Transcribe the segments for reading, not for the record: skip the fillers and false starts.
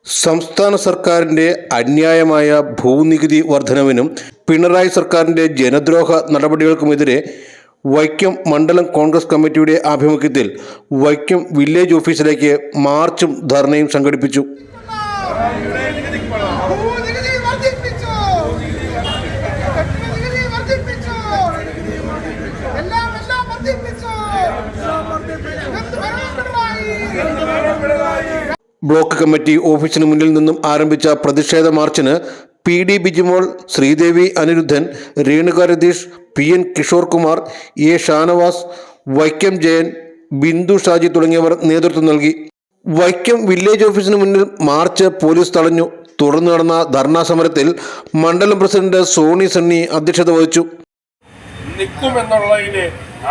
സംസ്ഥാന സർക്കാരിൻ്റെ അന്യായമായ ഭൂനികുതി വർധനവിനും പിണറായി സർക്കാരിൻ്റെ ജനദ്രോഹ നടപടികൾക്കുമെതിരെ വൈക്കം മണ്ഡലം കോൺഗ്രസ് കമ്മിറ്റിയുടെ ആഭിമുഖ്യത്തിൽ വൈക്കം വില്ലേജ് ഓഫീസിലേക്ക് മാർച്ചും ധർണയും സംഘടിപ്പിച്ചു. ബ്ലോക്ക് കമ്മിറ്റി ഓഫീസിന് മുന്നിൽ നിന്നും ആരംഭിച്ച പ്രതിഷേധ മാർച്ചിന് PD Bijimol, Sridevi Anirudhan, Renuka Ratheesh, PN Kishore Kumar, A Shanavas, Vaikom Jayan, Bindu Shaji തുടങ്ങിയവർ നേതൃത്വം നൽകി. വൈക്കം വില്ലേജ് ഓഫീസിന് മുന്നിൽ മാർച്ച് പോലീസ് തടഞ്ഞു. തുടർന്ന് നടന്ന ധർണാ സമരത്തിൽ മണ്ഡലം പ്രസിഡന്റ് സോണി സണ്ണി അധ്യക്ഷത വഹിച്ചു. നിൽക്കുമെന്നുള്ളതിന്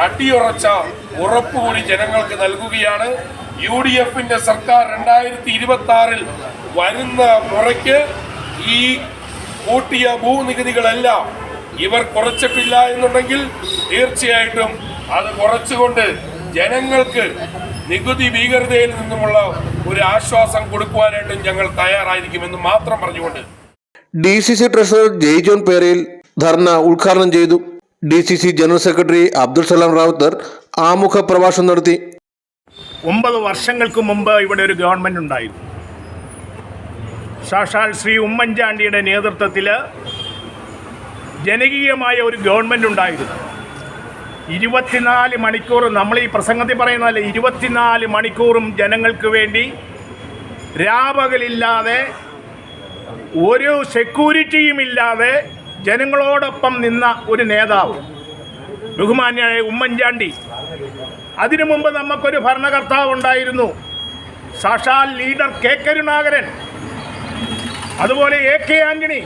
അടിയുറച്ച ഉറപ്പുകൂടി ജനങ്ങൾക്ക് നൽകുകയാണ്. UDFന്റെ സർക്കാർ 2026 വരുന്ന മുറയ്ക്ക് ഈ കൂട്ടിയ ഭൂനികുതികളെല്ലാം ഇവർ കുറച്ചിട്ടില്ല എന്നുണ്ടെങ്കിൽ തീർച്ചയായിട്ടും അത് കുറച്ചുകൊണ്ട് ജനങ്ങൾക്ക് നികുതി ഭീകരതയിൽ നിന്നുമുള്ള ഒരു ആശ്വാസം കൊടുക്കുവാനായിട്ടും ഞങ്ങൾ തയ്യാറായിരിക്കുമെന്ന് മാത്രം പറഞ്ഞുകൊണ്ട് DCC ട്രഷറർ ജയ് ജോൺ പേരയിൽ ധർണ ഉദ്ഘാടനം ചെയ്തു. DCC general secretary Abdul Salam Rawther ആമുഖ പ്രഭാഷണം നടത്തി. 9 വർഷങ്ങൾക്ക് മുമ്പ് ഇവിടെ ഒരു ഗവൺമെൻറ് ഉണ്ടായിരുന്നു. സാക്ഷാൽ ശ്രീ ഉമ്മൻചാണ്ടിയുടെ നേതൃത്വത്തിൽ ജനകീയമായ ഒരു ഗവൺമെൻറ് ഉണ്ടായിരുന്നു. 24 മണിക്കൂർ, നമ്മൾ ഈ പ്രസംഗത്തിൽ പറയുന്നതല്ല, 24 മണിക്കൂറും ജനങ്ങൾക്ക് വേണ്ടി രാപകലില്ലാതെ ഒരു സെക്യൂരിറ്റിയും ഇല്ലാതെ ജനങ്ങളോടൊപ്പം നിന്ന ഒരു നേതാവ് ബഹുമാന്യനായ ഉമ്മൻചാണ്ടി. അതിനു മുമ്പ് നമുക്കൊരു ഭരണകർത്താവ് ഉണ്ടായിരുന്നു, സാക്ഷാൽ ലീഡർ K കരുണാകരൻ, അതുപോലെ AK ആന്റണി.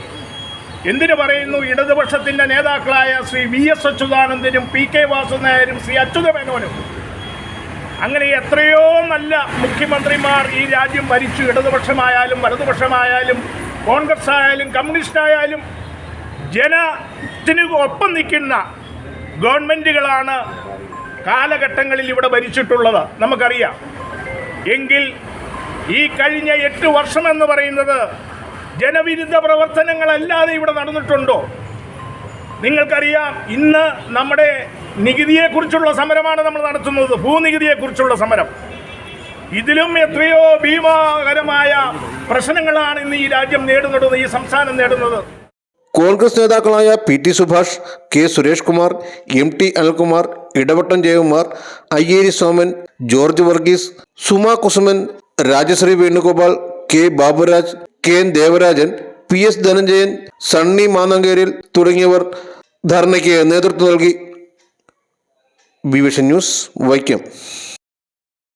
എന്തിനു പറയുന്നു, ഇടതുപക്ഷത്തിൻ്റെ നേതാക്കളായ ശ്രീ VS അച്യുതാനന്ദനും PK വാസുദേവനും ശ്രീ അച്യുത മേനോനും. അങ്ങനെ എത്രയോ നല്ല മുഖ്യമന്ത്രിമാർ ഈ രാജ്യം ഭരിച്ചു. ഇടതുപക്ഷമായാലും വലതുപക്ഷമായാലും കോൺഗ്രസ് ആയാലും കമ്മ്യൂണിസ്റ്റ് ആയാലും ജനത്തിന് ഒപ്പം നിൽക്കുന്ന ഗവൺമെൻറ്റുകളാണ് കാലഘട്ടങ്ങളിൽ ഇവിടെ ഭരിച്ചിട്ടുള്ളത്, നമുക്കറിയാം. എങ്കിൽ ഈ കഴിഞ്ഞ 8 വർഷം എന്ന് പറയുന്നത് ജനവിരുദ്ധ പ്രവർത്തനങ്ങളല്ലാതെ ഇവിടെ നടന്നിട്ടുണ്ടോ? നിങ്ങൾക്കറിയാം, ഇന്ന് നമ്മുടെ നികുതിയെക്കുറിച്ചുള്ള സമരമാണ് നമ്മൾ നടത്തുന്നത്, ഭൂനികുതിയെക്കുറിച്ചുള്ള സമരം. ഇതിലും എത്രയോ ഭീമാകരമായ പ്രശ്നങ്ങളാണ് ഇന്ന് ഈ രാജ്യം നേടുന്നത്, ഈ സംസ്ഥാനം നേടുന്നത്. കോൺഗ്രസ് നേതാക്കളായ PT Subhash, K Suresh Kumar, MT Anilkumar, Edavattom Jayakumar, Ayyeri Soman, George Varghese, Suma Kusuman, Rajashree Venugopal, K Baburaj, KN Devarajan, PS Dhananjayan, Sunny Mannankeril തുടങ്ങിയവർ ധർണയ്ക്ക് നേതൃത്വം നൽകി. Vision news, Vaikom.